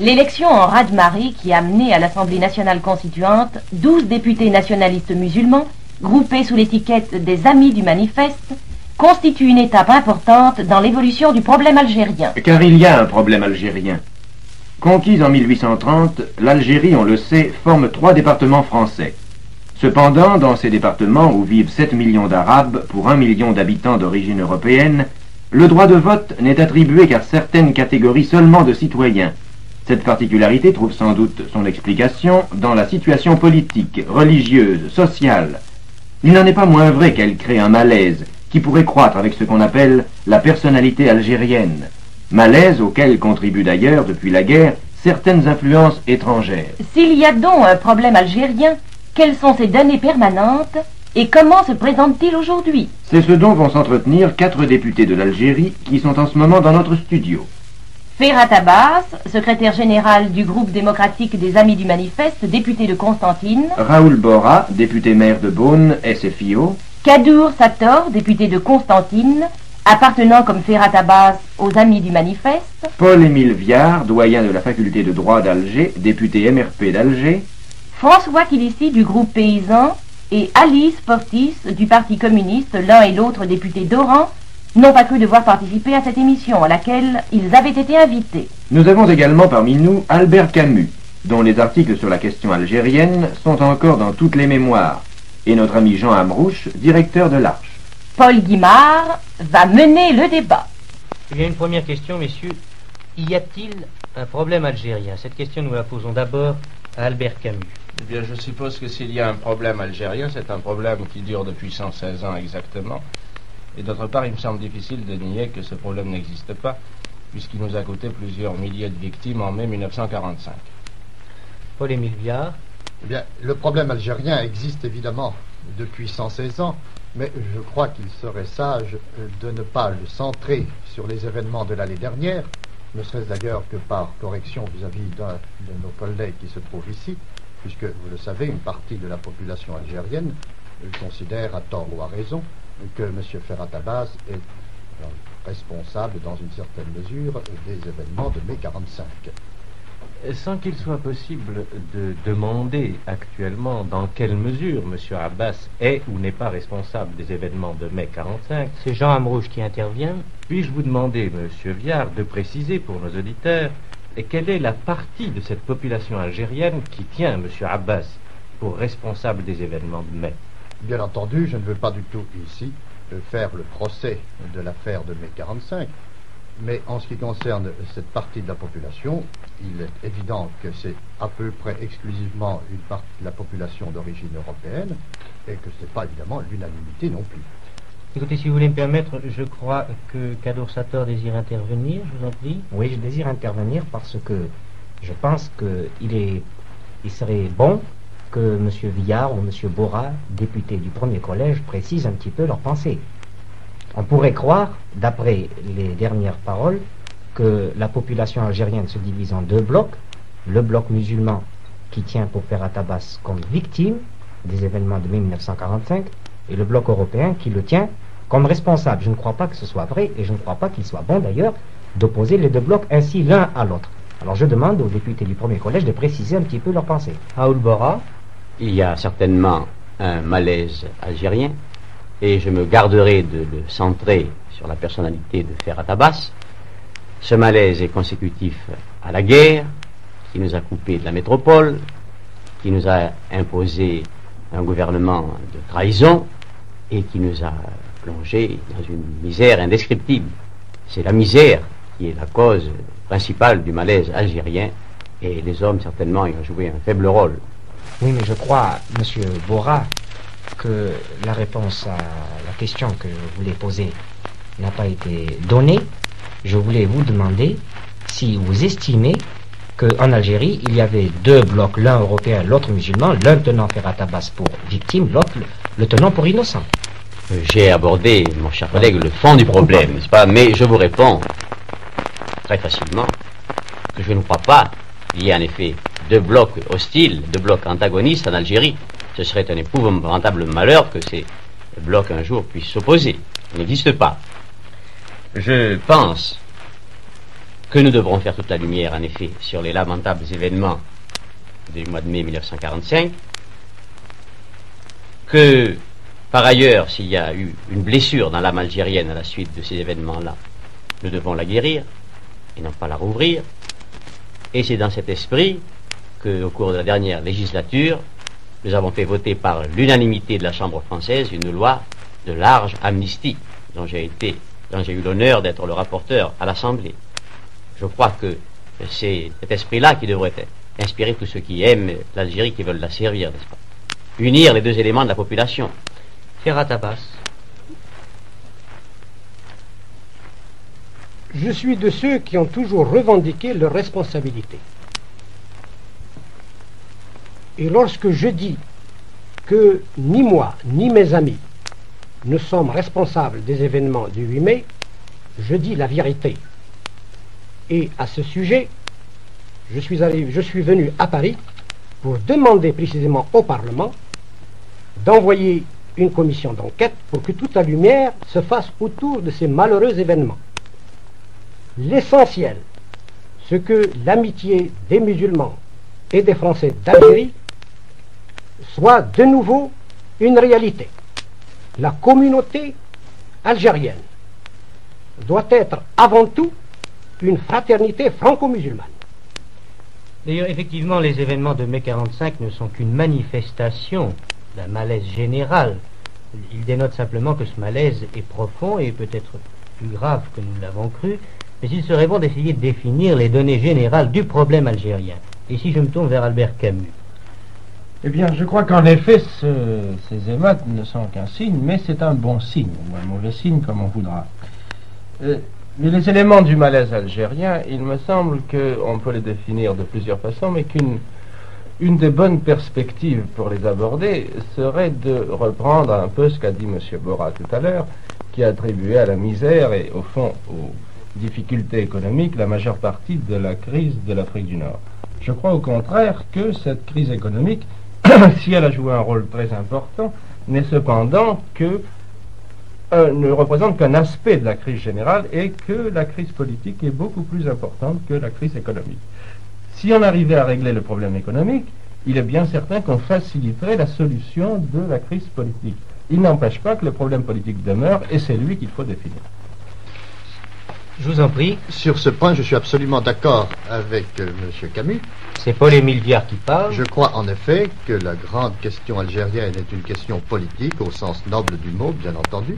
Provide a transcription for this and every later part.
L'élection en raz-de-marée qui a mené à l'Assemblée nationale constituante 12 députés nationalistes musulmans, groupés sous l'étiquette des Amis du Manifeste, constitue une étape importante dans l'évolution du problème algérien. Car il y a un problème algérien. Conquise en 1830, l'Algérie, on le sait, forme 3 départements français. Cependant, dans ces départements où vivent 7 millions d'Arabes pour 1 million d'habitants d'origine européenne, le droit de vote n'est attribué qu'à certaines catégories seulement de citoyens. Cette particularité trouve sans doute son explication dans la situation politique, religieuse, sociale. Il n'en est pas moins vrai qu'elle crée un malaise qui pourrait croître avec ce qu'on appelle la personnalité algérienne. Malaise auquel contribuent d'ailleurs, depuis la guerre, certaines influences étrangères. S'il y a donc un problème algérien, quelles sont ses données permanentes et comment se présente-t-il aujourd'hui? C'est ce dont vont s'entretenir 4 députés de l'Algérie qui sont en ce moment dans notre studio. Ferhat Abbas, secrétaire général du groupe démocratique des Amis du Manifeste, député de Constantine. Raoul Bora, député maire de Beaune, SFIO. Kadour Sator, député de Constantine, appartenant comme Ferhat Abbas aux Amis du Manifeste. Paul-Émile Viard, doyen de la faculté de droit d'Alger, député MRP d'Alger. François Kilissi du groupe paysan et Alice Portis du Parti communiste, l'un et l'autre députés d'Oran, n'ont pas cru devoir participer à cette émission à laquelle ils avaient été invités. Nous avons également parmi nous Albert Camus, dont les articles sur la question algérienne sont encore dans toutes les mémoires, et notre ami Jean Amrouche, directeur de l'Arche. Paul Guimard va mener le débat. Il y a une première question, messieurs. Y a-t-il un problème algérien? Cette question, nous la posons d'abord à Albert Camus. Eh bien, je suppose que s'il y a un problème algérien, c'est un problème qui dure depuis 116 ans exactement. Et d'autre part, il me semble difficile de nier que ce problème n'existe pas, puisqu'il nous a coûté plusieurs milliers de victimes en mai 1945. Paul-Émile Viard. Eh bien, le problème algérien existe évidemment depuis 116 ans, mais je crois qu'il serait sage de ne pas le centrer sur les événements de l'année dernière, ne serait-ce d'ailleurs que par correction vis-à-vis d'un de nos collègues qui se trouve ici, puisque, vous le savez, une partie de la population algérienne considère, à tort ou à raison, que M. Ferhat Abbas est responsable, dans une certaine mesure, des événements de mai 45. Sans qu'il soit possible de demander actuellement dans quelle mesure M. Abbas est ou n'est pas responsable des événements de mai 45, c'est Jean Amrouche qui intervient. Puis-je vous demander, M. Viard, de préciser pour nos auditeurs quelle est la partie de cette population algérienne qui tient M. Abbas pour responsable des événements de mai? Bien entendu, je ne veux pas du tout ici faire le procès de l'affaire de mai 45, mais en ce qui concerne cette partie de la population, il est évident que c'est à peu près exclusivement une partie de la population d'origine européenne et que ce n'est pas évidemment l'unanimité non plus. Écoutez, si vous voulez me permettre, je crois que Kadour Sator désire intervenir, je vous en prie. Oui, je désire intervenir parce que je pense qu'il serait bon que M. Viard ou M. Bora, députés du premier collège, précisent un petit peu leurs pensées. On pourrait croire, d'après les dernières paroles, que la population algérienne se divise en 2 blocs. Le bloc musulman qui tient pour Ferhat Abbas comme victime des événements de mai 1945 et le bloc européen qui le tient comme responsable. Je ne crois pas que ce soit vrai et je ne crois pas qu'il soit bon d'ailleurs d'opposer les 2 blocs ainsi l'un à l'autre. Alors je demande aux députés du premier collège de préciser un petit peu leurs pensées. Raoul Bora. Il y a certainement un malaise algérien et je me garderai de le centrer sur la personnalité de Ferhat Abbas. Ce malaise est consécutif à la guerre qui nous a coupé de la métropole, qui nous a imposé un gouvernement de trahison et qui nous a plongé dans une misère indescriptible. C'est la misère qui est la cause principale du malaise algérien et les hommes certainement y ont joué un faible rôle. Oui, mais je crois, M. Bora, que la réponse à la question que je voulais poser n'a pas été donnée. Je voulais vous demander si vous estimez qu'en Algérie, il y avait 2 blocs, l'un européen, l'autre musulman, l'un tenant Ferhat Abbas pour victime, l'autre le tenant pour innocent. J'ai abordé, mon cher collègue, le fond du problème, n'est-ce pas? Mais je vous réponds très facilement que je ne crois pas qu'il y ait en effet 2 blocs hostiles, 2 blocs antagonistes en Algérie. Ce serait un épouvantable malheur que ces blocs un jour puissent s'opposer. Il n'existe pas. Je pense que nous devrons faire toute la lumière, en effet, sur les lamentables événements du mois de mai 1945, que, par ailleurs, s'il y a eu une blessure dans l'âme algérienne à la suite de ces événements-là, nous devons la guérir et non pas la rouvrir. Et c'est dans cet esprit qu'au cours de la dernière législature, nous avons fait voter par l'unanimité de la Chambre française une loi de large amnistie, dont j'ai eu l'honneur d'être le rapporteur à l'Assemblée. Je crois que c'est cet esprit-là qui devrait inspirer tous ceux qui aiment l'Algérie, qui veulent la servir, n'est-ce pas? Unir les deux éléments de la population. Ferhat Abbas. Je suis de ceux qui ont toujours revendiqué leurs responsabilités. Et lorsque je dis que ni moi, ni mes amis ne sommes responsables des événements du 8 mai, je dis la vérité. Et à ce sujet, je suis venu à Paris pour demander précisément au Parlement d'envoyer une commission d'enquête pour que toute la lumière se fasse autour de ces malheureux événements. L'essentiel, c'est que l'amitié des musulmans et des Français d'Algérie soit de nouveau une réalité. La communauté algérienne doit être avant tout une fraternité franco-musulmane. D'ailleurs, effectivement, les événements de mai 45 ne sont qu'une manifestation d'un malaise général. Ils dénotent simplement que ce malaise est profond et peut-être plus grave que nous l'avons cru, mais il serait bon d'essayer de définir les données générales du problème algérien. Et si je me tourne vers Albert Camus. Eh bien, je crois qu'en effet, ces émeutes ne sont qu'un signe, mais c'est un bon signe, ou un mauvais signe, comme on voudra. Mais les éléments du malaise algérien, il me semble qu'on peut les définir de plusieurs façons, mais qu'une des bonnes perspectives pour les aborder serait de reprendre un peu ce qu'a dit M. Borra tout à l'heure, qui a attribué à la misère et, au fond, aux difficultés économiques la majeure partie de la crise de l'Afrique du Nord. Je crois au contraire que cette crise économique, si elle a joué un rôle très important, n'est cependant ne représente qu'un aspect de la crise générale et que la crise politique est beaucoup plus importante que la crise économique. Si on arrivait à régler le problème économique, il est bien certain qu'on faciliterait la solution de la crise politique. Il n'empêche pas que le problème politique demeure et c'est lui qu'il faut définir. Je vous en prie. Sur ce point, je suis absolument d'accord avec M. Camus. C'est Paul-Émile Viard qui parle. Je crois en effet que la grande question algérienne est une question politique, au sens noble du mot, bien entendu,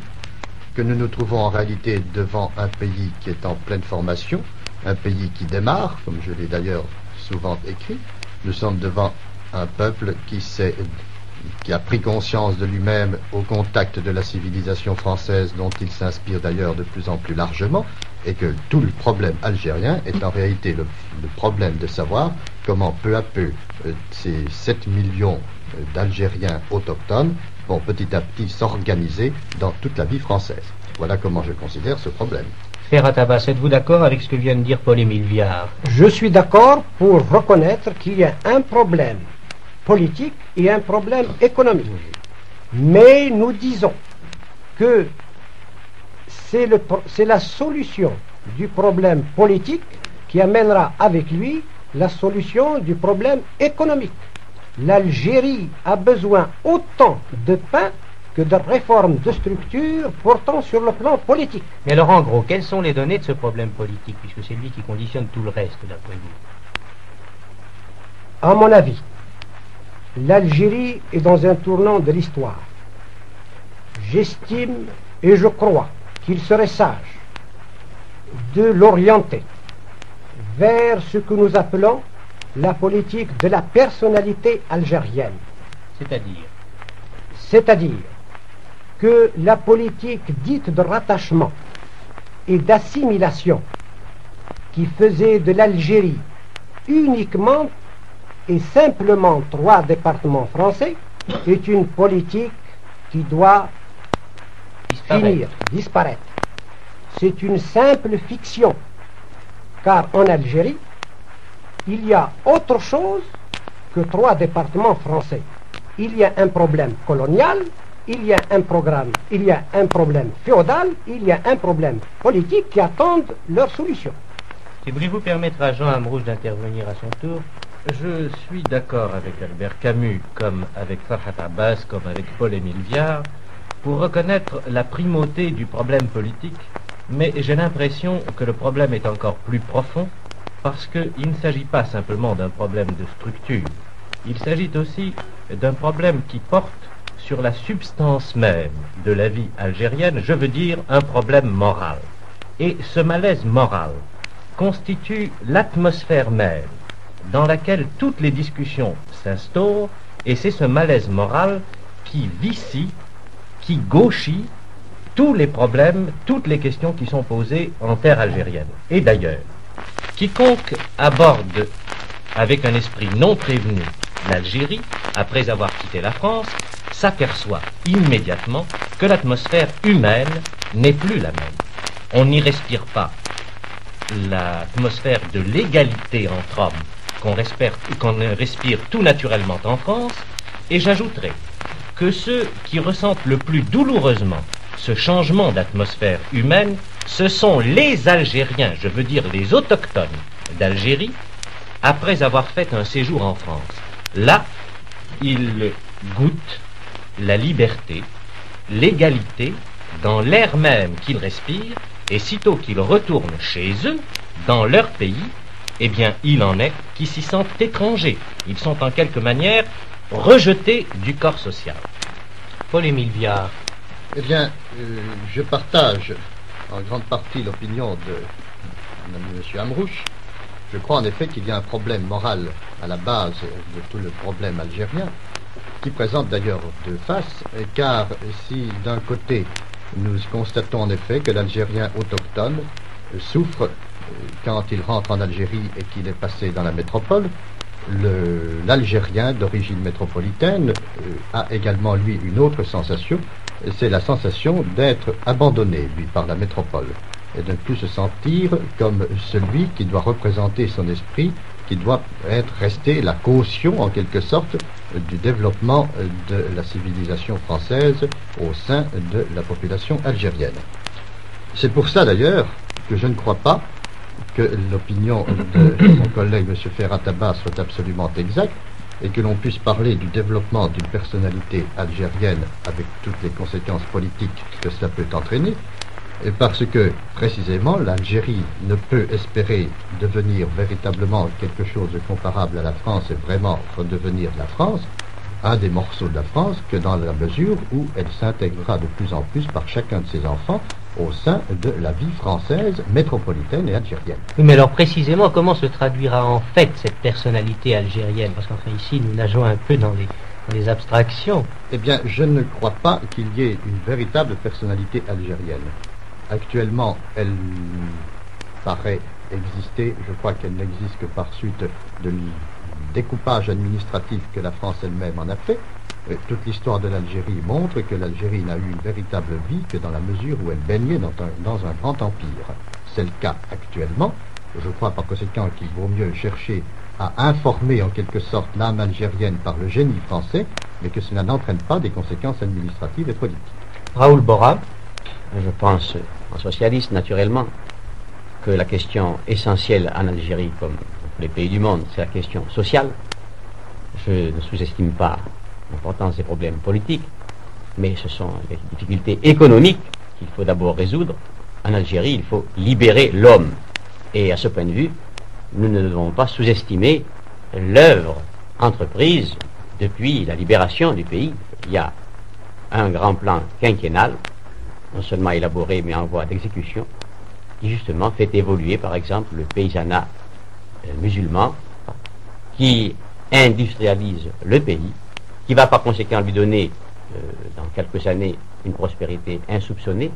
que nous nous trouvons en réalité devant un pays qui est en pleine formation, un pays qui démarre, comme je l'ai d'ailleurs souvent écrit. Nous sommes devant un peuple qui a pris conscience de lui-même au contact de la civilisation française, dont il s'inspire d'ailleurs de plus en plus largement, et que tout le problème algérien est en réalité le problème de savoir comment peu à peu ces 7 millions d'Algériens autochtones vont petit à petit s'organiser dans toute la vie française. Voilà comment je considère ce problème. Ferhat Abbas, êtes-vous d'accord avec ce que vient de dire Paul-Émile Viard? Je suis d'accord pour reconnaître qu'il y a un problème politique et un problème économique. Mais nous disons que c'est la solution du problème politique qui amènera avec lui la solution du problème économique. L'Algérie a besoin autant de pain que de réformes de structure portant sur le plan politique. Mais alors, en gros, quelles sont les données de ce problème politique, puisque c'est lui qui conditionne tout le reste, d'après vous? À mon avis, l'Algérie est dans un tournant de l'histoire. J'estime et je crois qu'il serait sage de l'orienter vers ce que nous appelons la politique de la personnalité algérienne. C'est-à-dire que la politique dite de rattachement et d'assimilation qui faisait de l'Algérie uniquement et simplement 3 départements français est une politique qui doit disparaître. C'est une simple fiction, car en Algérie, il y a autre chose que 3 départements français. Il y a un problème colonial, il y a un problème féodal, il y a un problème politique qui attendent leur solution. Voulez-vous permettre à Jean Amrouche d'intervenir à son tour? Je suis d'accord avec Albert Camus, comme avec Farhat Abbas, comme avec Paul-Émile Viard, pour reconnaître la primauté du problème politique, mais j'ai l'impression que le problème est encore plus profond, parce qu'il ne s'agit pas simplement d'un problème de structure, il s'agit aussi d'un problème qui porte sur la substance même de la vie algérienne, je veux dire un problème moral. Et ce malaise moral constitue l'atmosphère même dans laquelle toutes les discussions s'instaurent, et c'est ce malaise moral qui vicie, qui gauchit tous les problèmes, toutes les questions qui sont posées en terre algérienne. Et d'ailleurs, quiconque aborde avec un esprit non prévenu l'Algérie, après avoir quitté la France, s'aperçoit immédiatement que l'atmosphère humaine n'est plus la même. On n'y respire pas l'atmosphère de l'égalité entre hommes qu'on respire tout naturellement en France, et j'ajouterai que ceux qui ressentent le plus douloureusement ce changement d'atmosphère humaine, ce sont les Algériens, je veux dire les autochtones d'Algérie, après avoir fait un séjour en France. Là, ils goûtent la liberté, l'égalité, dans l'air même qu'ils respirent, et sitôt qu'ils retournent chez eux, dans leur pays, eh bien, il en est qui s'y sentent étrangers. Ils sont en quelque manière rejetés du corps social. Paul-Émile Viard. Eh bien, je partage en grande partie l'opinion de M. Amrouche. Je crois en effet qu'il y a un problème moral à la base de tout le problème algérien, qui présente d'ailleurs deux faces, car si d'un côté nous constatons en effet que l'Algérien autochtone souffre quand il rentre en Algérie et qu'il est passé dans la métropole, l'Algérien d'origine métropolitaine a également lui une autre sensation, c'est la sensation d'être abandonné lui par la métropole et de ne plus se sentir comme celui qui doit représenter son esprit, qui doit être resté la caution en quelque sorte du développement de la civilisation française au sein de la population algérienne. C'est pour ça d'ailleurs que je ne crois pas que l'opinion de mon collègue M. Ferhat Abbas soit absolument exacte et que l'on puisse parler du développement d'une personnalité algérienne avec toutes les conséquences politiques que cela peut entraîner, parce que précisément l'Algérie ne peut espérer devenir véritablement quelque chose de comparable à la France et vraiment redevenir la France, un des morceaux de la France, que dans la mesure où elle s'intégrera de plus en plus par chacun de ses enfants au sein de la vie française, métropolitaine et algérienne. Oui, mais alors précisément, comment se traduira en fait cette personnalité algérienne? Parce qu'enfin ici, nous nageons un peu dans les abstractions. Eh bien, je ne crois pas qu'il y ait une véritable personnalité algérienne. Actuellement, elle paraît exister, je crois qu'elle n'existe que par suite de découpage administratif que la France elle-même en a fait. Toute l'histoire de l'Algérie montre que l'Algérie n'a eu une véritable vie que dans la mesure où elle baignait dans un grand empire. C'est le cas actuellement. Je crois par conséquent qu'il vaut mieux chercher à informer en quelque sorte l'âme algérienne par le génie français, mais que cela n'entraîne pas des conséquences administratives et politiques. Raoul Borra. Je pense, en socialiste naturellement, que la question essentielle en Algérie, comme les pays du monde, c'est la question sociale. Je ne sous-estime pas l'importance des problèmes politiques, mais ce sont les difficultés économiques qu'il faut d'abord résoudre. En Algérie, il faut libérer l'homme. Et à ce point de vue, nous ne devons pas sous-estimer l'œuvre entreprise depuis la libération du pays. Il y a un grand plan quinquennal, non seulement élaboré, mais en voie d'exécution, qui justement fait évoluer, par exemple, le paysanat musulman, qui industrialise le pays, qui va par conséquent lui donner, dans quelques années, une prospérité insoupçonnée,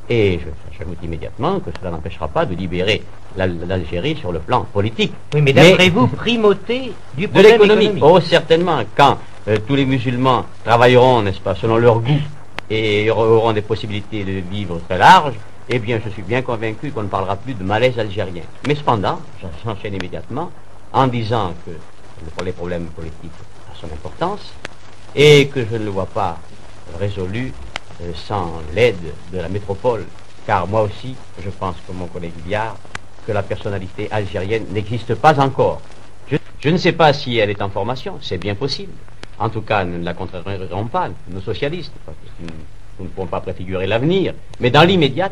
et j'ajoute immédiatement que cela n'empêchera pas de libérer l'Algérie sur le plan politique. Oui, mais d'après vous, primauté du de problème l'économie. économique. Oh, certainement, quand tous les musulmans travailleront, n'est-ce pas, selon leur goût, et auront des possibilités de vivre très larges, eh bien, je suis bien convaincu qu'on ne parlera plus de malaise algérien. Mais cependant, j'enchaîne immédiatement en disant que les problèmes politiques ont son importance et que je ne le vois pas résolu sans l'aide de la métropole. Car moi aussi, je pense que mon collègue Viard, que la personnalité algérienne n'existe pas encore. Je ne sais pas si elle est en formation, c'est bien possible. En tout cas, nous ne la contrarierons pas, nous socialistes, parce que nous ne pouvons pas préfigurer l'avenir. Mais dans l'immédiat,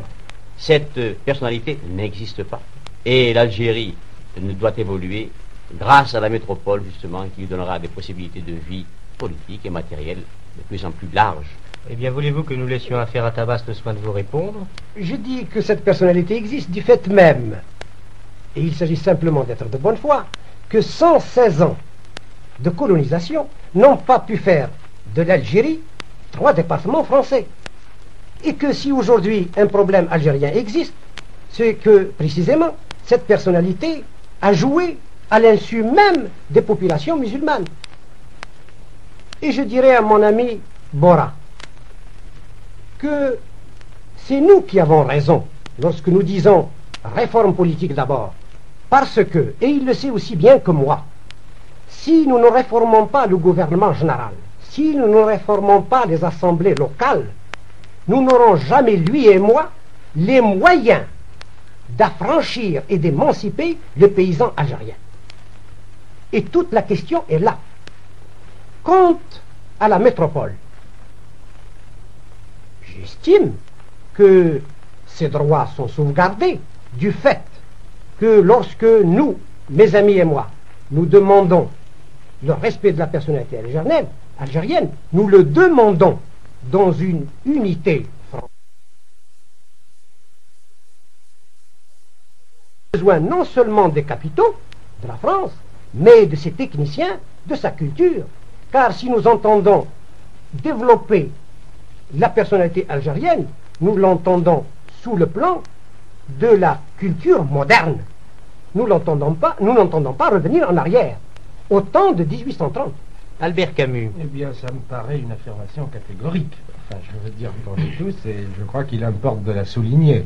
cette personnalité n'existe pas. Et l'Algérie doit évoluer grâce à la métropole, justement, qui lui donnera des possibilités de vie politique et matérielle de plus en plus larges. Eh bien, voulez-vous que nous laissions à Ferhat Abbas le soin de vous répondre? Je dis que cette personnalité existe du fait même, et il s'agit simplement d'être de bonne foi, que 116 ans de colonisation n'ont pas pu faire de l'Algérie 3 départements français. Et que si aujourd'hui un problème algérien existe, c'est que précisément cette personnalité a joué à l'insu même des populations musulmanes. Et je dirais à mon ami Bora que c'est nous qui avons raison lorsque nous disons réforme politique d'abord, parce que, et il le sait aussi bien que moi, si nous ne réformons pas le gouvernement général, si nous ne réformons pas les assemblées locales, nous n'aurons jamais, lui et moi, les moyens d'affranchir et d'émanciper le paysan algérien. Et toute la question est là. Quant à la métropole, j'estime que ces droits sont sauvegardés du fait que lorsque nous, mes amis et moi, nous demandons le respect de la personnalité algérienne, nous le demandons dans une unité française. Besoin non seulement des capitaux de la France, mais de ses techniciens, de sa culture. Car si nous entendons développer la personnalité algérienne, nous l'entendons sous le plan de la culture moderne. Nous n'entendons pas revenir en arrière, au temps de 1830. Albert Camus. Eh bien, ça me paraît une affirmation catégorique. Enfin, je veux dire pour nous tous, et je crois qu'il importe de la souligner.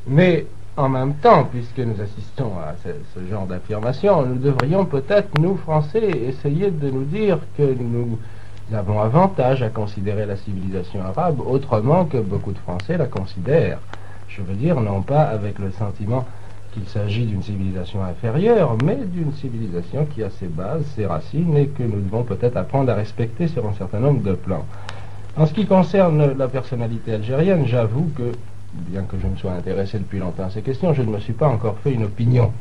Mais en même temps, puisque nous assistons à ce genre d'affirmation, nous devrions peut-être, nous, Français, essayer de nous dire que nous avons avantage à considérer la civilisation arabe autrement que beaucoup de Français la considèrent. Je veux dire, non pas avec le sentiment qu'il s'agit d'une civilisation inférieure, mais d'une civilisation qui a ses bases, ses racines, et que nous devons peut-être apprendre à respecter sur un certain nombre de plans. En ce qui concerne la personnalité algérienne, j'avoue que, bien que je me sois intéressé depuis longtemps à ces questions, je ne me suis pas encore fait une opinion.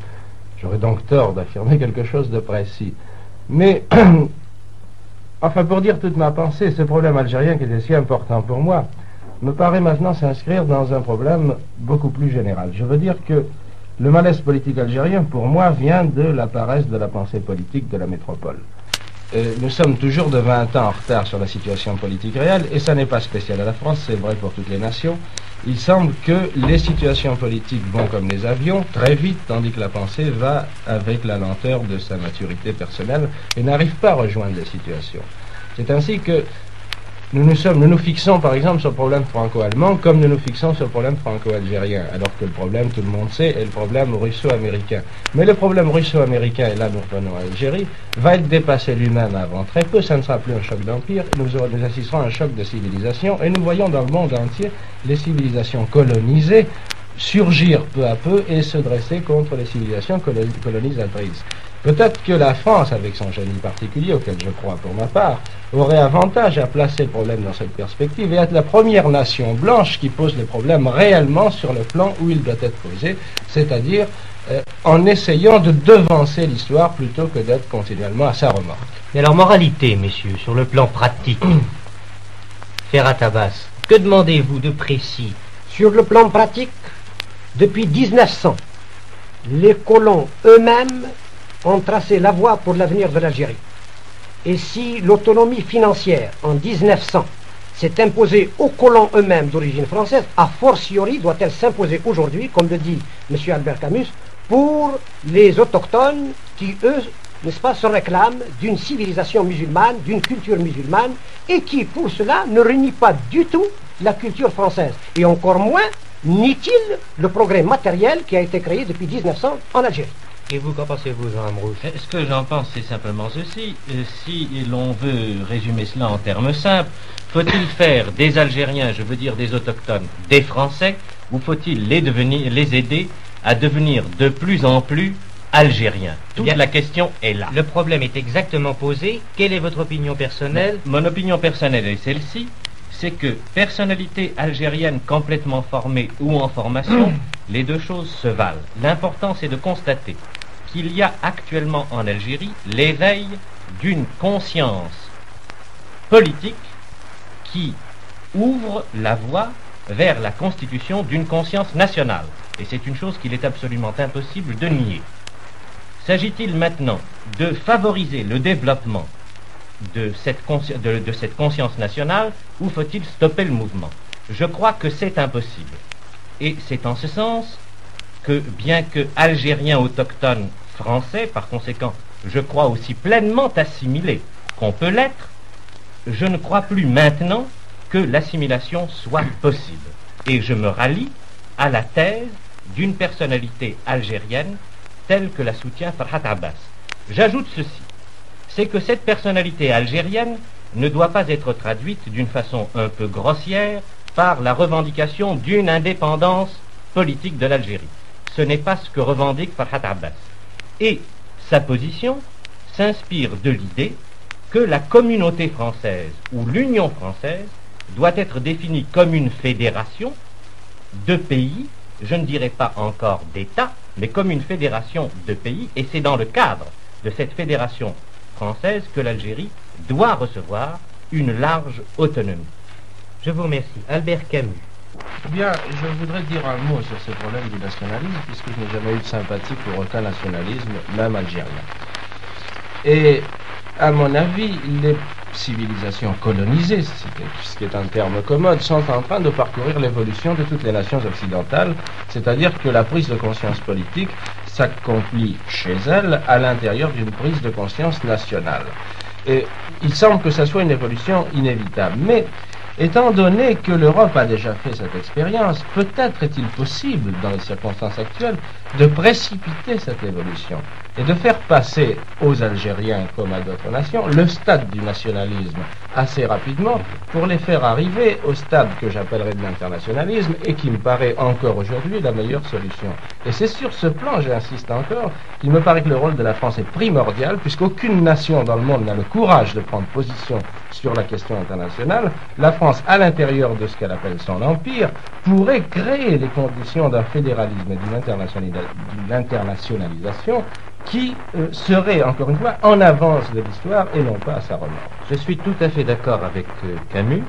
J'aurais donc tort d'affirmer quelque chose de précis. Mais, enfin, pour dire toute ma pensée, ce problème algérien qui était si important pour moi, me paraît maintenant s'inscrire dans un problème beaucoup plus général. Je veux dire que le malaise politique algérien, pour moi, vient de la paresse de la pensée politique de la métropole. Nous sommes toujours de 20 ans en retard sur la situation politique réelle, et ça n'est pas spécial à la France, c'est vrai pour toutes les nations. Il semble que les situations politiques vont comme les avions, très vite, tandis que la pensée va avec la lenteur de sa maturité personnelle et n'arrive pas à rejoindre les situations. C'est ainsi que nous nous fixons par exemple sur le problème franco-allemand comme nous nous fixons sur le problème franco-algérien, alors que le problème, tout le monde sait, est le problème russo-américain. Mais le problème russo-américain, et là nous revenons à l'Algérie, va être dépassé lui-même avant très peu, ça ne sera plus un choc d'empire, nous assisterons à un choc de civilisation, et nous voyons dans le monde entier les civilisations colonisées surgir peu à peu et se dresser contre les civilisations colonisatrices. Peut-être que la France, avec son génie particulier, auquel je crois pour ma part, aurait avantage à placer le problème dans cette perspective et être la première nation blanche qui pose le problème réellement sur le plan où il doit être posé, c'est-à-dire en essayant de devancer l'histoire plutôt que d'être continuellement à sa remorque. Mais alors, moralité, messieurs, sur le plan pratique, Ferhat Abbas, que demandez-vous de précis? Sur le plan pratique, depuis 1900, les colons eux-mêmes ont tracé la voie pour l'avenir de l'Algérie. Et si l'autonomie financière en 1900 s'est imposée aux colons eux-mêmes d'origine française, a fortiori doit-elle s'imposer aujourd'hui, comme le dit M. Albert Camus, pour les autochtones qui, eux, n'est-ce pas, se réclament d'une civilisation musulmane, d'une culture musulmane, et qui, pour cela, ne renie pas du tout la culture française. Et encore moins nie-t-il le progrès matériel qui a été créé depuis 1900 en Algérie. Et vous, qu'en pensez-vous, Jean Amrouche? Ce que j'en pense, c'est simplement ceci. Si l'on veut résumer cela en termes simples, faut-il faire des Algériens, je veux dire des autochtones, des Français, ou faut-il les aider à devenir de plus en plus algérien. Toute la question est là. Le problème est exactement posé. Quelle est votre opinion personnelle? Mon opinion personnelle est celle-ci, c'est que personnalité algérienne complètement formée ou en formation, les deux choses se valent. L'important c'est de constater qu'il y a actuellement en Algérie l'éveil d'une conscience politique qui ouvre la voie vers la constitution d'une conscience nationale. Et c'est une chose qu'il est absolument impossible de nier. S'agit-il maintenant de favoriser le développement de cette conscience nationale ou faut-il stopper le mouvement? Je crois que c'est impossible. Et c'est en ce sens que, bien que algérien autochtone français, par conséquent, je crois aussi pleinement assimilé qu'on peut l'être, je ne crois plus maintenant que l'assimilation soit possible. Et je me rallie à la thèse d'une personnalité algérienne telle que la soutient Farhat Abbas. J'ajoute ceci, c'est que cette personnalité algérienne ne doit pas être traduite d'une façon un peu grossière par la revendication d'une indépendance politique de l'Algérie. Ce n'est pas ce que revendique Farhat Abbas. Et sa position s'inspire de l'idée que la communauté française ou l'Union française doit être définie comme une fédération de pays, je ne dirais pas encore d'États, mais comme une fédération de pays, et c'est dans le cadre de cette fédération française que l'Algérie doit recevoir une large autonomie. Je vous remercie. Albert Camus. Bien, je voudrais dire un mot sur ce problème du nationalisme, puisque je n'ai jamais eu de sympathie pour aucun nationalisme, même algérien. Et, à mon avis, les civilisations colonisées, ce qui est un terme commode, sont en train de parcourir l'évolution de toutes les nations occidentales, c'est-à-dire que la prise de conscience politique s'accomplit chez elles à l'intérieur d'une prise de conscience nationale. Et il semble que ça soit une évolution inévitable. Mais, étant donné que l'Europe a déjà fait cette expérience, peut-être est-il possible, dans les circonstances actuelles, de précipiter cette évolution et de faire passer aux Algériens comme à d'autres nations le stade du nationalisme assez rapidement pour les faire arriver au stade que j'appellerais de l'internationalisme et qui me paraît encore aujourd'hui la meilleure solution. Et c'est sur ce plan, j'insiste encore, qu'il me paraît que le rôle de la France est primordial, puisqu'aucune nation dans le monde n'a le courage de prendre position sur la question internationale. La France, à l'intérieur de ce qu'elle appelle son empire, pourrait créer les conditions d'un fédéralisme et d'une internationalisation qui serait, encore une fois, en avance de l'histoire et non pas à sa remorque. Je suis tout à fait d'accord avec Camus,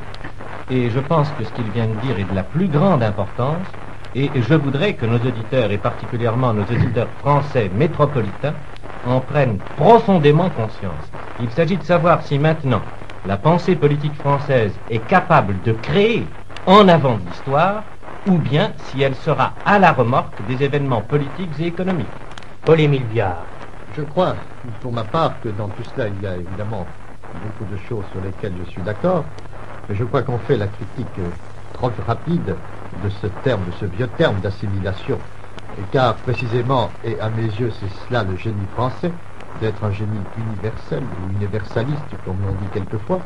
et je pense que ce qu'il vient de dire est de la plus grande importance, et je voudrais que nos auditeurs, et particulièrement nos auditeurs français métropolitains, en prennent profondément conscience. Il s'agit de savoir si maintenant la pensée politique française est capable de créer en avant de l'histoire, ou bien si elle sera à la remorque des événements politiques et économiques. Paul-Émile Viard. Je crois, pour ma part, que dans tout cela, il y a évidemment beaucoup de choses sur lesquelles je suis d'accord, mais je crois qu'on fait la critique trop rapide de ce terme, de ce vieux terme d'assimilation, car précisément, et à mes yeux, c'est cela le génie français, d'être un génie universel ou universaliste, comme l'on dit quelquefois,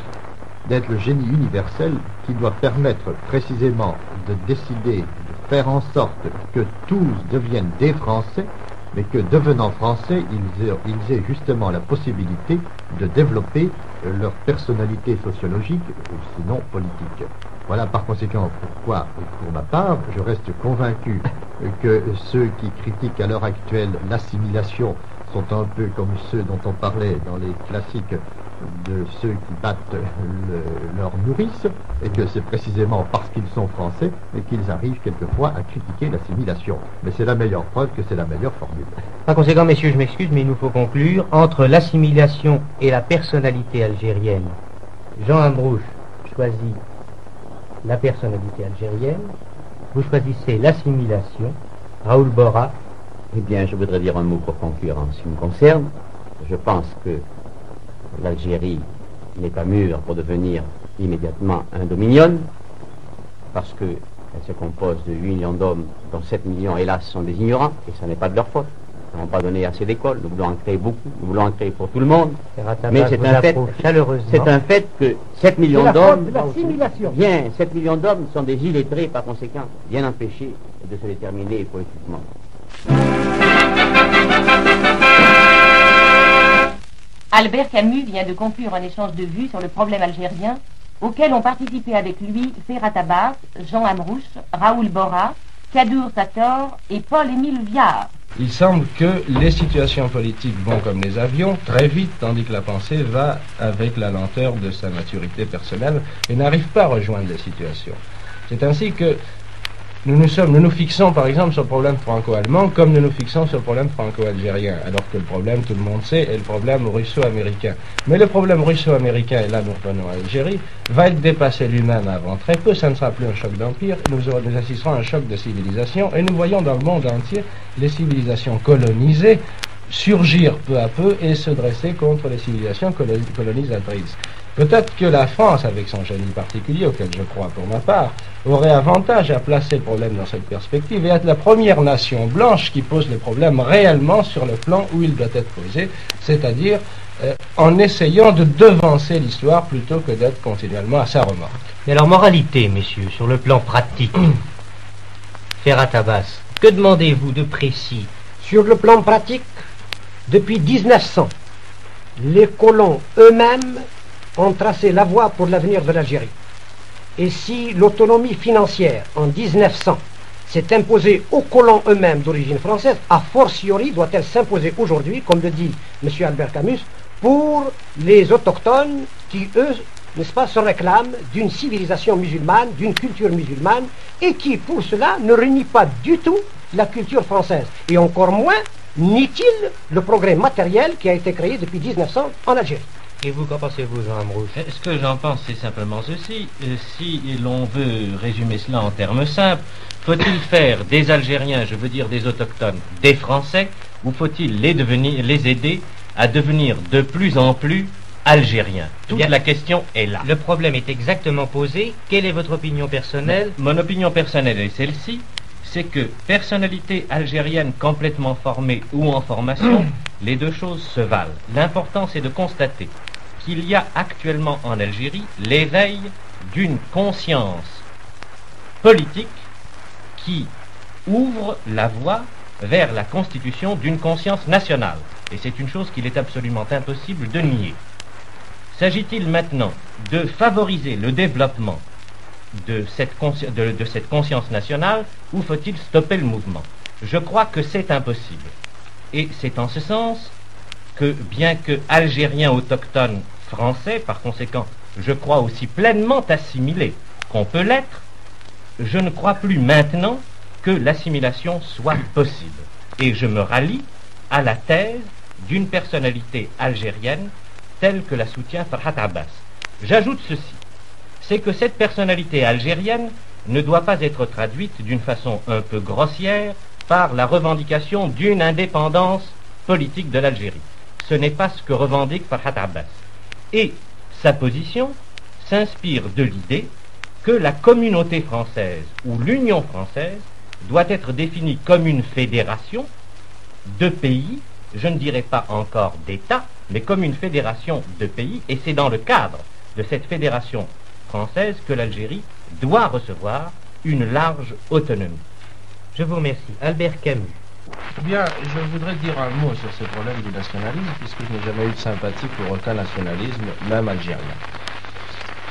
d'être le génie universel qui doit permettre précisément de décider, de faire en sorte que tous deviennent des Français, mais que devenant français, ils aient justement la possibilité de développer leur personnalité sociologique, ou sinon politique. Voilà par conséquent pourquoi, pour ma part, je reste convaincu que ceux qui critiquent à l'heure actuelle l'assimilation sont un peu comme ceux dont on parlait dans les classiques de ceux qui battent leur nourrice, et que c'est précisément parce qu'ils sont français et qu'ils arrivent quelquefois à critiquer l'assimilation. Mais c'est la meilleure preuve que c'est la meilleure formule. Par conséquent, messieurs, je m'excuse, mais il nous faut conclure. Entre l'assimilation et la personnalité algérienne, Jean Ambrouche choisit la personnalité algérienne, vous choisissez l'assimilation, Raoul Borra. Eh bien, je voudrais dire un mot pour conclure en ce qui me concerne. Je pense que l'Algérie n'est pas mûre pour devenir immédiatement un dominion, parce qu'elle se compose de 8 millions d'hommes, dont 7 millions, hélas, sont des ignorants, et ça n'est pas de leur faute. Ils n'ont pas donné assez d'écoles, nous voulons en créer beaucoup, nous voulons en créer pour tout le monde. Mais c'est un fait que 7 millions d'hommes, 7 millions d'hommes sont des illettrés, par conséquent, bien empêchés de se déterminer politiquement. Albert Camus vient de conclure un échange de vues sur le problème algérien, auquel ont participé avec lui Ferhat Abbas, Jean Amrouche, Raoul Borra, Kadour Sator et Paul-Émile Viard. Il semble que les situations politiques vont comme les avions, très vite, tandis que la pensée va avec la lenteur de sa maturité personnelle et n'arrive pas à rejoindre les situations. C'est ainsi que nous nous fixons par exemple sur le problème franco-allemand comme nous nous fixons sur le problème franco-algérien, alors que le problème, tout le monde sait, est le problème russo-américain. Mais le problème russo-américain, et là nous revenons à l'Algérie, va être dépassé lui-même avant très peu. Ça ne sera plus un choc d'empire, nous assisterons à un choc de civilisation, et nous voyons dans le monde entier les civilisations colonisées surgir peu à peu et se dresser contre les civilisations colonisatrices. Peut-être que la France, avec son génie particulier, auquel je crois pour ma part, aurait avantage à placer le problème dans cette perspective et être la première nation blanche qui pose le problème réellement sur le plan où il doit être posé, c'est-à-dire en essayant de devancer l'histoire plutôt que d'être continuellement à sa remorque. Mais alors, moralité, messieurs, sur le plan pratique, Ferhat Abbas, que demandez-vous de précis? Sur le plan pratique, depuis 1900, les colons eux-mêmes ont tracé la voie pour l'avenir de l'Algérie. Et si l'autonomie financière en 1900 s'est imposée aux colons eux-mêmes d'origine française, a fortiori doit-elle s'imposer aujourd'hui, comme le dit M. Albert Camus, pour les autochtones qui, eux, n'est-ce pas, se réclament d'une civilisation musulmane, d'une culture musulmane, et qui, pour cela, ne renie pas du tout la culture française. Et encore moins nie-t-il le progrès matériel qui a été créé depuis 1900 en Algérie. Et vous, qu'en pensez-vous, Jean Amrouche? Ce que j'en pense, c'est simplement ceci. Si l'on veut résumer cela en termes simples, faut-il faire des Algériens, je veux dire des autochtones, des Français, ou faut-il les aider à devenir de plus en plus algériens? Toute la question est là. Le problème est exactement posé. Quelle est votre opinion personnelle? Mon opinion personnelle est celle-ci. C'est que personnalité algérienne complètement formée ou en formation, les deux choses se valent. L'important, c'est de constater qu'il y a actuellement en Algérie l'éveil d'une conscience politique qui ouvre la voie vers la constitution d'une conscience nationale. Et c'est une chose qu'il est absolument impossible de nier. S'agit-il maintenant de favoriser le développement de cette conscience nationale, ou faut-il stopper le mouvement? Je crois que c'est impossible. Et c'est en ce sens que, bien que algérien autochtone français, par conséquent, je crois aussi pleinement assimilé qu'on peut l'être, je ne crois plus maintenant que l'assimilation soit possible. Et je me rallie à la thèse d'une personnalité algérienne telle que la soutient Ferhat Abbas. J'ajoute ceci. C'est que cette personnalité algérienne ne doit pas être traduite d'une façon un peu grossière par la revendication d'une indépendance politique de l'Algérie. Ce n'est pas ce que revendique Ferhat Abbas. Et sa position s'inspire de l'idée que la communauté française ou l'Union française doit être définie comme une fédération de pays, je ne dirais pas encore d'États, mais comme une fédération de pays, et c'est dans le cadre de cette fédération française que l'Algérie doit recevoir une large autonomie. Je vous remercie. Albert Camus. Bien, je voudrais dire un mot sur ce problème du nationalisme, puisque je n'ai jamais eu de sympathie pour aucun nationalisme, même algérien.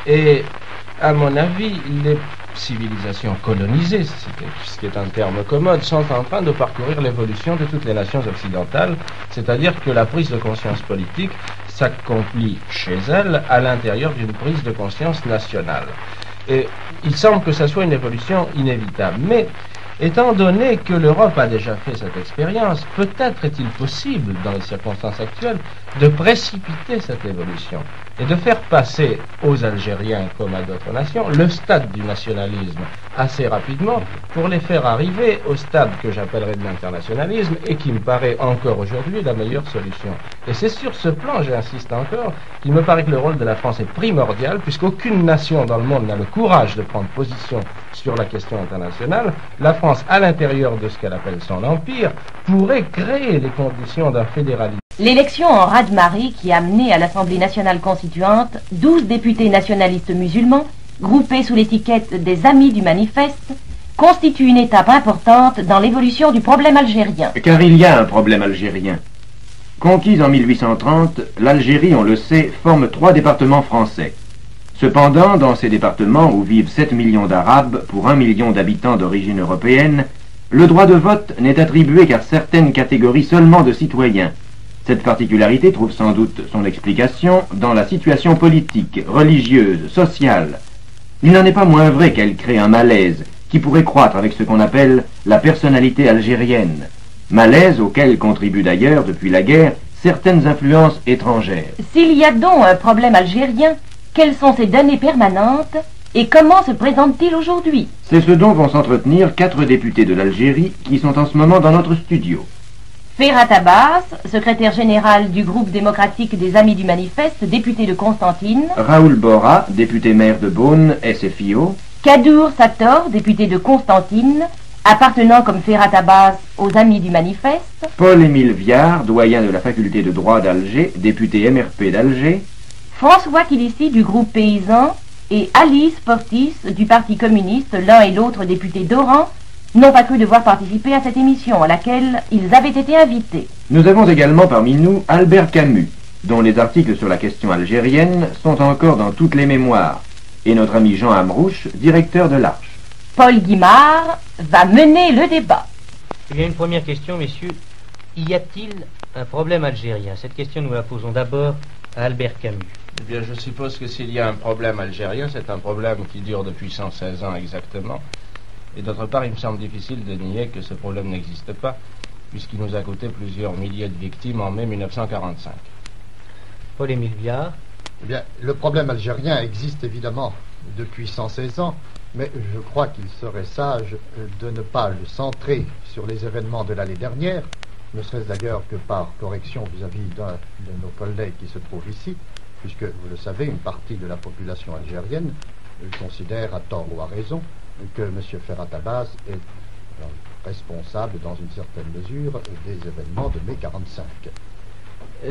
Et, à mon avis, les civilisations colonisées, ce qui est un terme commode, sont en train de parcourir l'évolution de toutes les nations occidentales, c'est-à-dire que la prise de conscience politique s'accomplit chez elles à l'intérieur d'une prise de conscience nationale. Et il semble que ça soit une évolution inévitable. Mais, étant donné que l'Europe a déjà fait cette expérience, peut-être est-il possible, dans les circonstances actuelles, de précipiter cette évolution et de faire passer aux Algériens, comme à d'autres nations, le stade du nationalisme assez rapidement pour les faire arriver au stade que j'appellerais de l'internationalisme et qui me paraît encore aujourd'hui la meilleure solution. Et c'est sur ce plan, j'insiste encore, qu'il me paraît que le rôle de la France est primordial, puisqu'aucune nation dans le monde n'a le courage de prendre position sur la question internationale. La France, à l'intérieur de ce qu'elle appelle son empire, pourrait créer les conditions d'un fédéralisme. L'élection en raz-de-marée qui a mené à l'Assemblée nationale constituante 12 députés nationalistes musulmans, groupés sous l'étiquette des Amis du Manifeste, constitue une étape importante dans l'évolution du problème algérien. Car il y a un problème algérien. Conquise en 1830, l'Algérie, on le sait, forme 3 départements français. Cependant, dans ces départements où vivent 7 millions d'Arabes pour 1 million d'habitants d'origine européenne, le droit de vote n'est attribué qu'à certaines catégories seulement de citoyens. Cette particularité trouve sans doute son explication dans la situation politique, religieuse, sociale. Il n'en est pas moins vrai qu'elle crée un malaise qui pourrait croître avec ce qu'on appelle la personnalité algérienne. Malaise auquel contribuent d'ailleurs, depuis la guerre, certaines influences étrangères. S'il y a donc un problème algérien, quelles sont ses données permanentes et comment se présente-t-il aujourd'hui? C'est ce dont vont s'entretenir 4 députés de l'Algérie qui sont en ce moment dans notre studio. Ferhat Abbas, secrétaire général du groupe démocratique des Amis du Manifeste, député de Constantine. Raoul Bora, député maire de Beaune, SFIO. Kadour Sator, député de Constantine, appartenant comme Ferhat Abbas aux Amis du Manifeste. Paul-Émile Viard, doyen de la faculté de droit d'Alger, député MRP d'Alger. François Kilissi du groupe paysan et Alice Portis du Parti communiste, l'un et l'autre députés d'Oran, n'ont pas cru devoir participer à cette émission à laquelle ils avaient été invités. Nous avons également parmi nous Albert Camus, dont les articles sur la question algérienne sont encore dans toutes les mémoires, et notre ami Jean Amrouche, directeur de l'Arche. Paul Guimard va mener le débat. Il y a une première question, messieurs. Y a-t-il un problème algérien? Cette question, nous la posons d'abord à Albert Camus. Eh bien, je suppose que s'il y a un problème algérien, c'est un problème qui dure depuis 116 ans exactement. Et d'autre part, il me semble difficile de nier que ce problème n'existe pas, puisqu'il nous a coûté plusieurs milliers de victimes en mai 1945. Paul-Émile Viard. Eh bien, le problème algérien existe évidemment depuis 116 ans, mais je crois qu'il serait sage de ne pas le centrer sur les événements de l'année dernière, ne serait-ce d'ailleurs que par correction vis-à-vis d'un de nos collègues qui se trouve ici, puisque, vous le savez, une partie de la population algérienne considère, à tort ou à raison, que M. Ferhat Abbas est responsable, dans une certaine mesure, des événements de mai 45.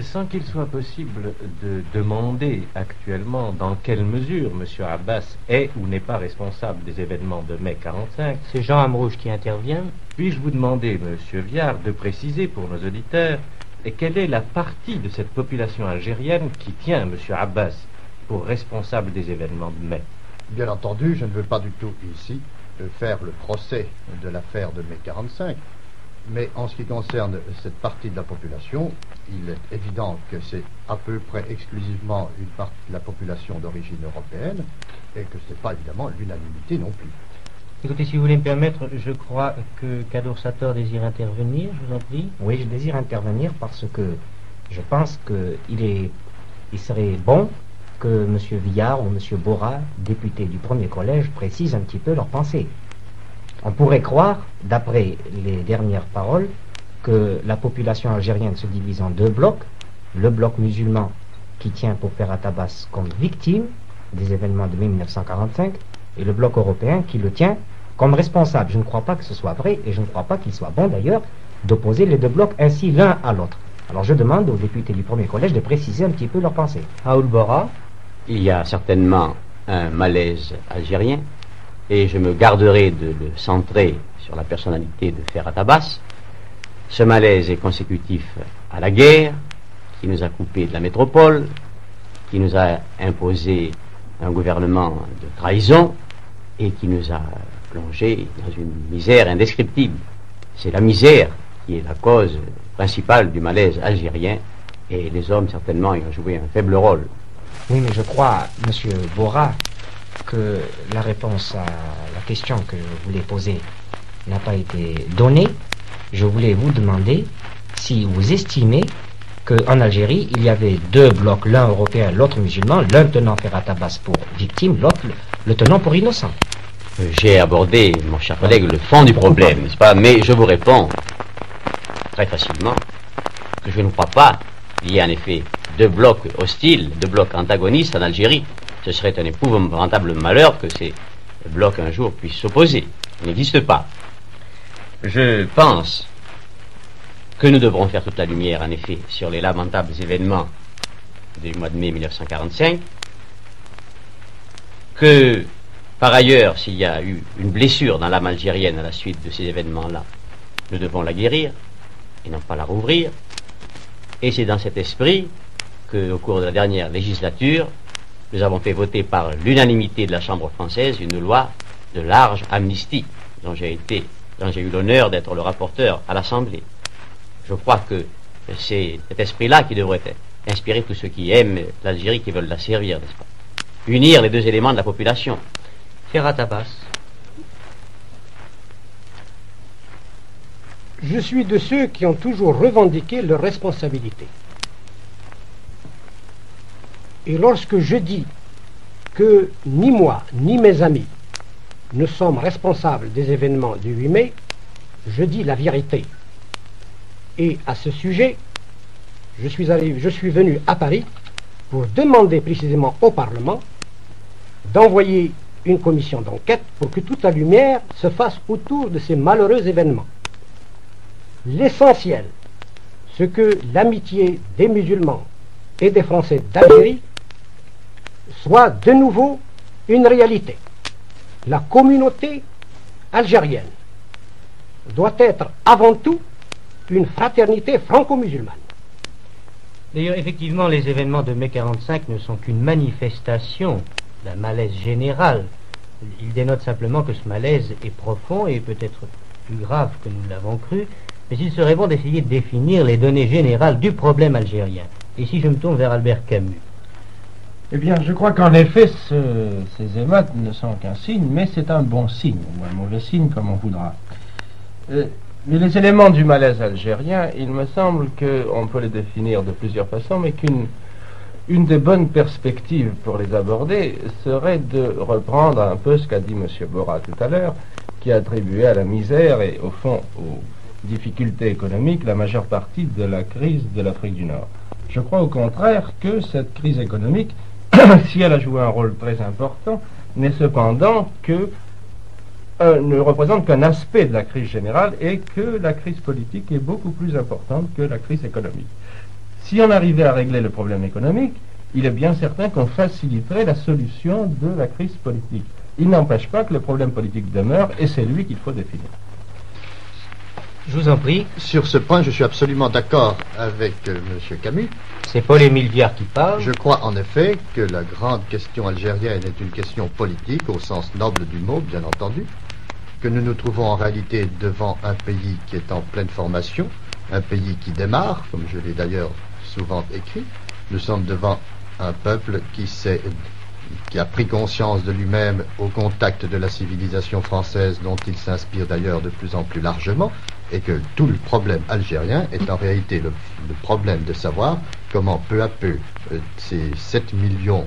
Sans qu'il soit possible de demander actuellement dans quelle mesure M. Abbas est ou n'est pas responsable des événements de mai 45, c'est Jean Amrouche qui intervient. Puis-je vous demander, M. Viard, de préciser pour nos auditeurs quelle est la partie de cette population algérienne qui tient M. Abbas pour responsable des événements de mai? Bien entendu, je ne veux pas du tout ici faire le procès de l'affaire de mai 45, mais en ce qui concerne cette partie de la population, il est évident que c'est à peu près exclusivement une partie de la population d'origine européenne et que ce n'est pas évidemment l'unanimité non plus. Écoutez, si vous voulez me permettre, je crois que Kadour Sator désire intervenir, je vous en prie. Oui, je désire intervenir parce que je pense qu'il serait bon que M. Viard ou M. Bora, députés du premier collège, précisent un petit peu leur pensée. On pourrait croire, d'après les dernières paroles, que la population algérienne se divise en 2 blocs. Le bloc musulman qui tient pour Ferhat Abbas comme victime des événements de mai 1945 et le bloc européen qui le tient comme responsable. Je ne crois pas que ce soit vrai et je ne crois pas qu'il soit bon d'ailleurs d'opposer les 2 blocs ainsi l'un à l'autre. Alors je demande aux députés du premier collège de préciser un petit peu leur pensée. Raoul Bora. Il y a certainement un malaise algérien, et je me garderai de le centrer sur la personnalité de Ferhat Abbas. Ce malaise est consécutif à la guerre, qui nous a coupé de la métropole, qui nous a imposé un gouvernement de trahison, et qui nous a plongé dans une misère indescriptible. C'est la misère qui est la cause principale du malaise algérien, et les hommes certainement y ont joué un faible rôle. Oui, mais je crois, M. Bora, que la réponse à la question que je voulais poser n'a pas été donnée. Je voulais vous demander si vous estimez qu'en Algérie, il y avait 2 blocs, l'un européen, l'autre musulman, l'un tenant Ferhat Abbas pour victime, l'autre le tenant pour innocent. J'ai abordé, mon cher collègue, le fond du problème, n'est-ce pas? Mais je vous réponds très facilement que je ne crois pas qu'il y ait en effet 2 blocs hostiles, 2 blocs antagonistes en Algérie. Ce serait un épouvantable malheur que ces blocs un jour puissent s'opposer. Il n'existe pas. Je pense que nous devrons faire toute la lumière, en effet, sur les lamentables événements du mois de mai 1945, que Par ailleurs, s'il y a eu une blessure dans l'âme algérienne à la suite de ces événements-là, nous devons la guérir et non pas la rouvrir. Et c'est dans cet esprit qu'au cours de la dernière législature, nous avons fait voter par l'unanimité de la Chambre française une loi de large amnistie, dont j'ai eu l'honneur d'être le rapporteur à l'Assemblée. Je crois que c'est cet esprit-là qui devrait inspirer tous ceux qui aiment l'Algérie, qui veulent la servir, n'est-ce pas? Unir les deux éléments de la population. Ferhat Abbas. Je suis de ceux qui ont toujours revendiqué leurs responsabilités. Et lorsque je dis que ni moi, ni mes amis ne sommes responsables des événements du 8 mai, je dis la vérité. Et à ce sujet, je suis venu à Paris pour demander précisément au Parlement d'envoyer une commission d'enquête pour que toute la lumière se fasse autour de ces malheureux événements. L'essentiel, c'est que l'amitié des musulmans et des Français d'Algérie soit de nouveau une réalité. La communauté algérienne doit être avant tout une fraternité franco-musulmane. D'ailleurs, effectivement, les événements de mai 45 ne sont qu'une manifestation d'un malaise général. Ils dénotent simplement que ce malaise est profond et peut-être plus grave que nous l'avons cru, mais il serait bon d'essayer de définir les données générales du problème algérien. Et si je me tourne vers Albert Camus. Eh bien, je crois qu'en effet, ces émeutes ne sont qu'un signe, mais c'est un bon signe, ou un mauvais signe, comme on voudra. Mais les éléments du malaise algérien, il me semble qu'on peut les définir de plusieurs façons, mais qu'une des bonnes perspectives pour les aborder serait de reprendre un peu ce qu'a dit M. Borra tout à l'heure, qui a attribué à la misère et, au fond, aux difficultés économiques la majeure partie de la crise de l'Afrique du Nord. Je crois au contraire que cette crise économique, si elle a joué un rôle très important, n'est cependant que ne représente qu'un aspect de la crise générale et que la crise politique est beaucoup plus importante que la crise économique. Si on arrivait à régler le problème économique, il est bien certain qu'on faciliterait la solution de la crise politique. Il n'empêche pas que le problème politique demeure et c'est lui qu'il faut définir. Je vous en prie. Sur ce point, je suis absolument d'accord avec M. Camus. C'est Paul-Émile Viard qui parle. Je crois en effet que la grande question algérienne est une question politique, au sens noble du mot, bien entendu, que nous nous trouvons en réalité devant un pays qui est en pleine formation, un pays qui démarre, comme je l'ai d'ailleurs souvent écrit. Nous sommes devant un peuple qui a pris conscience de lui-même au contact de la civilisation française, dont il s'inspire d'ailleurs de plus en plus largement, et que tout le problème algérien est en réalité le problème de savoir comment peu à peu ces 7 millions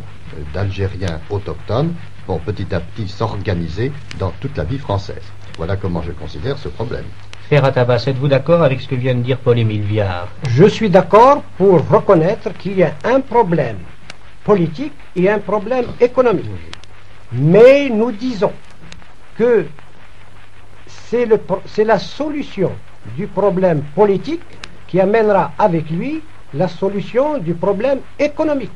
d'Algériens autochtones vont petit à petit s'organiser dans toute la vie française. Voilà comment je considère ce problème. Ferhat Abbas, êtes-vous d'accord avec ce que vient de dire Paul-Émile Viard? Je suis d'accord pour reconnaître qu'il y a un problème politique et un problème économique. Mais nous disons que c'est la solution du problème politique qui amènera avec lui la solution du problème économique.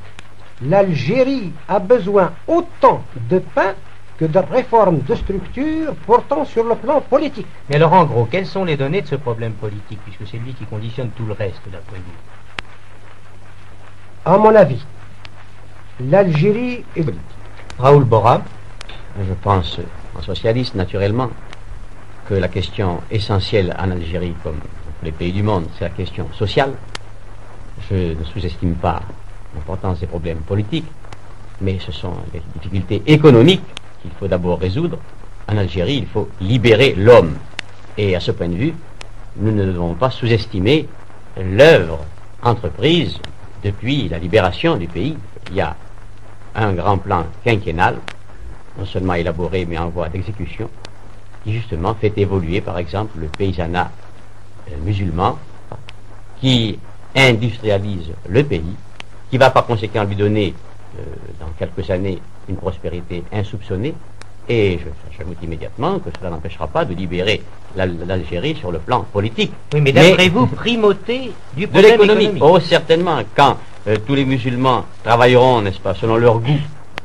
L'Algérie a besoin autant de pain que de réformes de structure portant sur le plan politique. Mais alors, en gros, quelles sont les données de ce problème politique, puisque c'est lui qui conditionne tout le reste, d'après vous? À mon avis, l'Algérie est politique. Raoul Borra. Je pense, en socialiste, naturellement, que la question essentielle en Algérie, comme pour les pays du monde, c'est la question sociale. Je ne sous-estime pas l'importance des problèmes politiques, mais ce sont les difficultés économiques qu'il faut d'abord résoudre. En Algérie, il faut libérer l'homme. Et à ce point de vue, nous ne devons pas sous-estimer l'œuvre entreprise depuis la libération du pays. Il y a un grand plan quinquennal, non seulement élaboré, mais en voie d'exécution, qui justement fait évoluer, par exemple, le paysanat musulman, qui industrialise le pays, qui va par conséquent lui donner, dans quelques années, une prospérité insoupçonnée, et j'ajoute immédiatement que cela n'empêchera pas de libérer l'Algérie sur le plan politique. Oui, mais d'après vous, primauté du problème économique. Oh, certainement, quand tous les musulmans travailleront, n'est-ce pas, selon leur goût,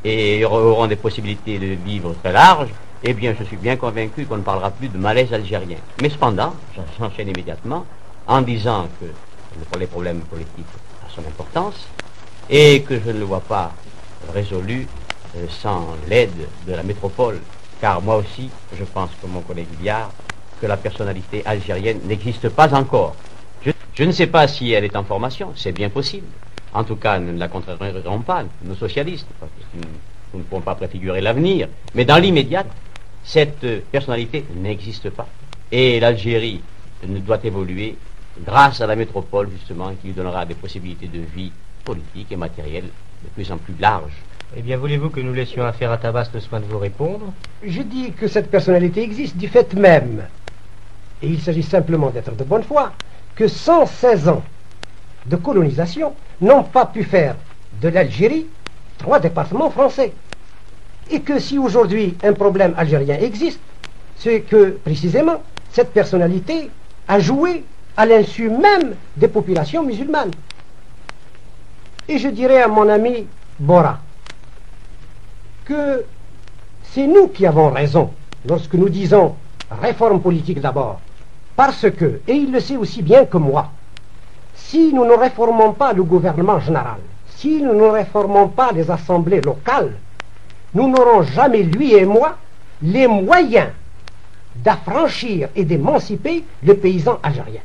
et auront des possibilités de vivre très larges, eh bien je suis bien convaincu qu'on ne parlera plus de malaise algérien. Mais cependant, j'enchaîne immédiatement en disant que les problèmes politiques ont son importance et que je ne le vois pas résolu sans l'aide de la métropole, car moi aussi, je pense comme mon collègue Viard, que la personnalité algérienne n'existe pas encore. Je ne sais pas si elle est en formation, c'est bien possible. En tout cas, nous ne la contrarierons pas, nous socialistes, parce que nous ne pouvons pas préfigurer l'avenir. Mais dans l'immédiat, cette personnalité n'existe pas. Et l'Algérie doit évoluer grâce à la métropole, justement, qui lui donnera des possibilités de vie politique et matérielle de plus en plus larges. Eh bien, voulez-vous que nous laissions à Ferhat Abbas le soin de vous répondre? Je dis que cette personnalité existe du fait même, et il s'agit simplement d'être de bonne foi, que 116 ans de colonisation n'ont pas pu faire de l'Algérie 3 départements français. Et que si aujourd'hui un problème algérien existe, c'est que précisément cette personnalité a joué à l'insu même des populations musulmanes. Et je dirais à mon ami Bora que c'est nous qui avons raison lorsque nous disons réforme politique d'abord, parce que, et il le sait aussi bien que moi, si nous ne réformons pas le gouvernement général, si nous ne réformons pas les assemblées locales, nous n'aurons jamais, lui et moi, les moyens d'affranchir et d'émanciper le paysan algérien.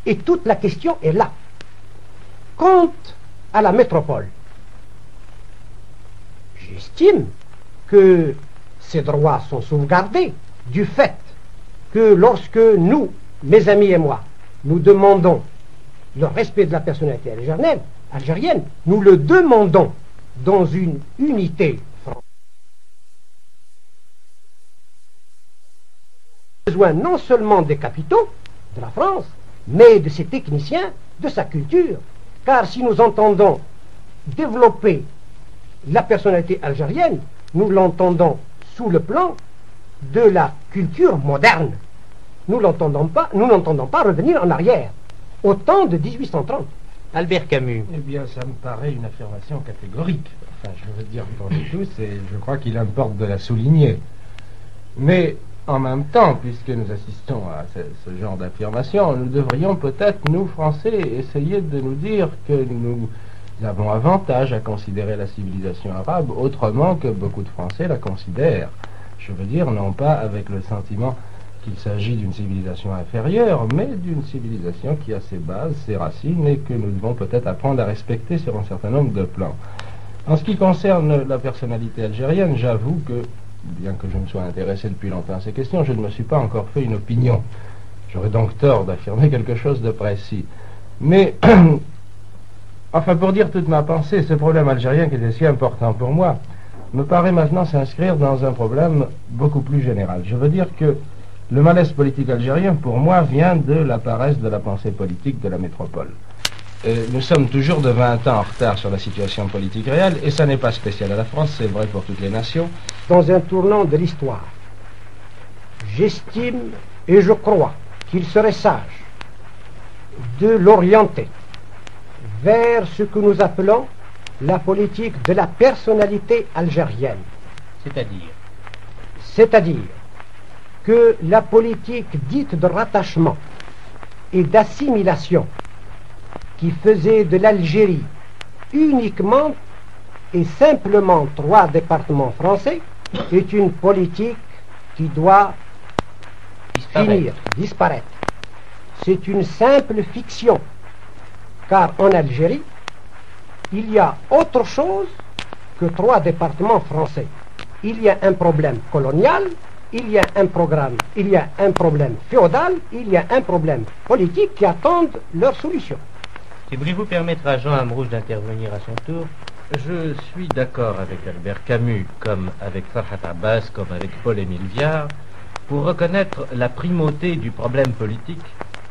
Et toute la question est là. Quant à la métropole, j'estime que ces droits sont sauvegardés du fait que lorsque nous, mes amis et moi, nous demandons le respect de la personnalité algérienne, nous le demandons dans une unité française. Besoin non seulement des capitaux de la France, mais de ses techniciens, de sa culture. Car si nous entendons développer la personnalité algérienne, nous l'entendons sous le plan de la culture moderne. Nous n'entendons pas revenir en arrière, au temps de 1830. Albert Camus. Eh bien, ça me paraît une affirmation catégorique. Enfin, je veux dire pour nous tous, et je crois qu'il importe de la souligner. Mais en même temps, puisque nous assistons à ce genre d'affirmation, nous devrions peut-être, nous, Français, essayer de nous dire que nous avons avantage à considérer la civilisation arabe autrement que beaucoup de Français la considèrent. Je veux dire, non pas avec le sentiment qu'il s'agit d'une civilisation inférieure, mais d'une civilisation qui a ses bases, ses racines, et que nous devons peut-être apprendre à respecter sur un certain nombre de plans. En ce qui concerne la personnalité algérienne, j'avoue que, bien que je me sois intéressé depuis longtemps à ces questions, je ne me suis pas encore fait une opinion. J'aurais donc tort d'affirmer quelque chose de précis. Mais, enfin, pour dire toute ma pensée, ce problème algérien qui était si important pour moi, me paraît maintenant s'inscrire dans un problème beaucoup plus général. Je veux dire que le malaise politique algérien, pour moi, vient de la paresse de la pensée politique de la métropole. Nous sommes toujours de 20 ans en retard sur la situation politique réelle, et ça n'est pas spécial à la France, c'est vrai pour toutes les nations. Dans un tournant de l'histoire, j'estime et je crois qu'il serait sage de l'orienter vers ce que nous appelons la politique de la personnalité algérienne. C'est-à-dire que la politique dite de rattachement et d'assimilation qui faisait de l'Algérie uniquement et simplement 3 départements français est une politique qui doit disparaître. C'est une simple fiction, car en Algérie, il y a autre chose que 3 départements français. Il y a un problème colonial, il y a un problème féodal, il y a un problème politique qui attendent leur solution. Et voulez-vous permettre à Jean Amrouche d'intervenir à son tour? Je suis d'accord avec Albert Camus, comme avec Ferhat Abbas, comme avec Paul-Émile Viard, pour reconnaître la primauté du problème politique,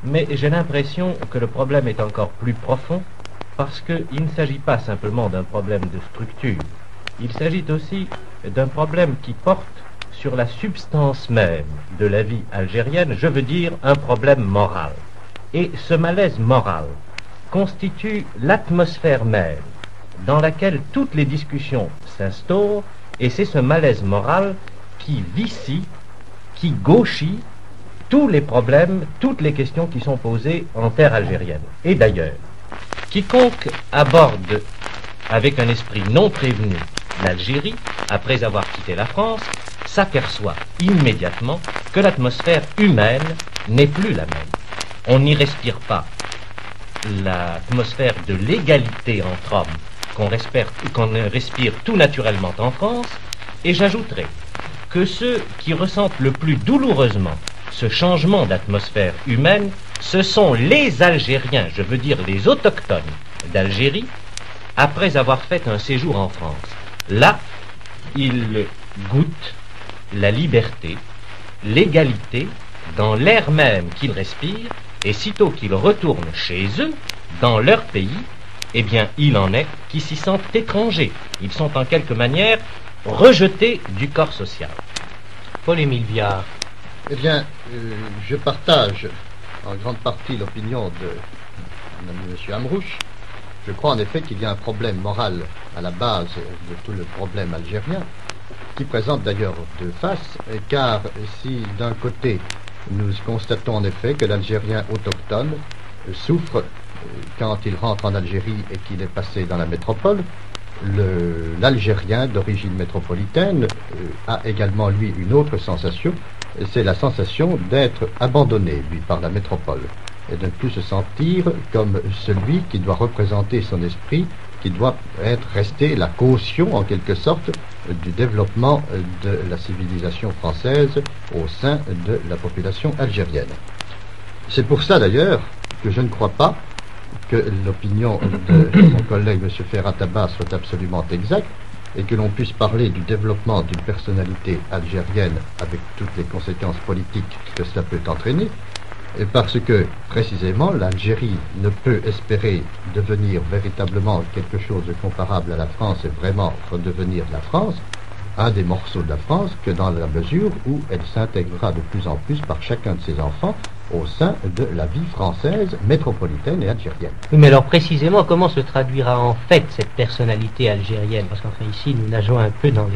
mais j'ai l'impression que le problème est encore plus profond, parce qu'il ne s'agit pas simplement d'un problème de structure, il s'agit aussi d'un problème qui porte sur la substance même de la vie algérienne, je veux dire un problème moral. Et ce malaise moral constitue l'atmosphère même dans laquelle toutes les discussions s'instaure, et c'est ce malaise moral qui vicie, qui gauchit tous les problèmes, toutes les questions qui sont posées en terre algérienne. Et d'ailleurs, quiconque aborde avec un esprit non prévenu l'Algérie, après avoir quitté la France, s'aperçoit immédiatement que l'atmosphère humaine n'est plus la même. On n'y respire pas l'atmosphère de l'égalité entre hommes qu'on respire tout naturellement en France, et j'ajouterai que ceux qui ressentent le plus douloureusement ce changement d'atmosphère humaine, ce sont les Algériens, je veux dire les autochtones d'Algérie, après avoir fait un séjour en France. Là, ils goûtent la liberté, l'égalité, dans l'air même qu'ils respirent, et sitôt qu'ils retournent chez eux, dans leur pays, eh bien, il en est qui s'y sentent étrangers. Ils sont en quelque manière rejetés du corps social. Paul-Émile Viard. Eh bien, je partage en grande partie l'opinion de M. Amrouche. Je crois en effet qu'il y a un problème moral à la base de tout le problème algérien, qui présente d'ailleurs deux faces, car si d'un côté nous constatons en effet que l'Algérien autochtone souffre quand il rentre en Algérie et qu'il est passé dans la métropole, l'Algérien d'origine métropolitaine a également lui une autre sensation, c'est la sensation d'être abandonné lui par la métropole et de ne plus se sentir comme celui qui doit représenter son esprit, qui doit être resté la caution en quelque sorte du développement de la civilisation française au sein de la population algérienne. C'est pour ça d'ailleurs que je ne crois pas que l'opinion de mon collègue M. Ferhat Abbas soit absolument exacte et que l'on puisse parler du développement d'une personnalité algérienne avec toutes les conséquences politiques que cela peut entraîner, parce que précisément l'Algérie ne peut espérer devenir véritablement quelque chose de comparable à la France et vraiment redevenir la France, un des morceaux de la France, que dans la mesure où elle s'intégrera de plus en plus par chacun de ses enfants au sein de la vie française, métropolitaine et algérienne. Oui, mais alors précisément, comment se traduira en fait cette personnalité algérienne? Parce qu'enfin ici, nous nageons un peu dans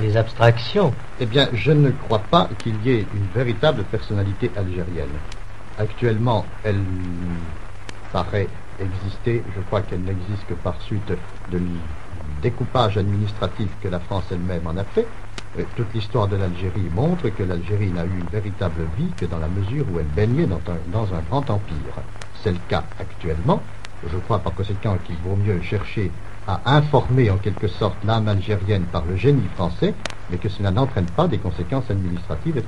les abstractions. Eh bien, je ne crois pas qu'il y ait une véritable personnalité algérienne. Actuellement, elle paraît exister, je crois qu'elle n'existe que par suite de découpage administratif que la France elle-même en a fait. Toute l'histoire de l'Algérie montre que l'Algérie n'a eu une véritable vie que dans la mesure où elle baignait dans un grand empire. C'est le cas actuellement. Je crois par conséquent qu'il vaut mieux chercher à informer en quelque sorte l'âme algérienne par le génie français, mais que cela n'entraîne pas des conséquences administratives et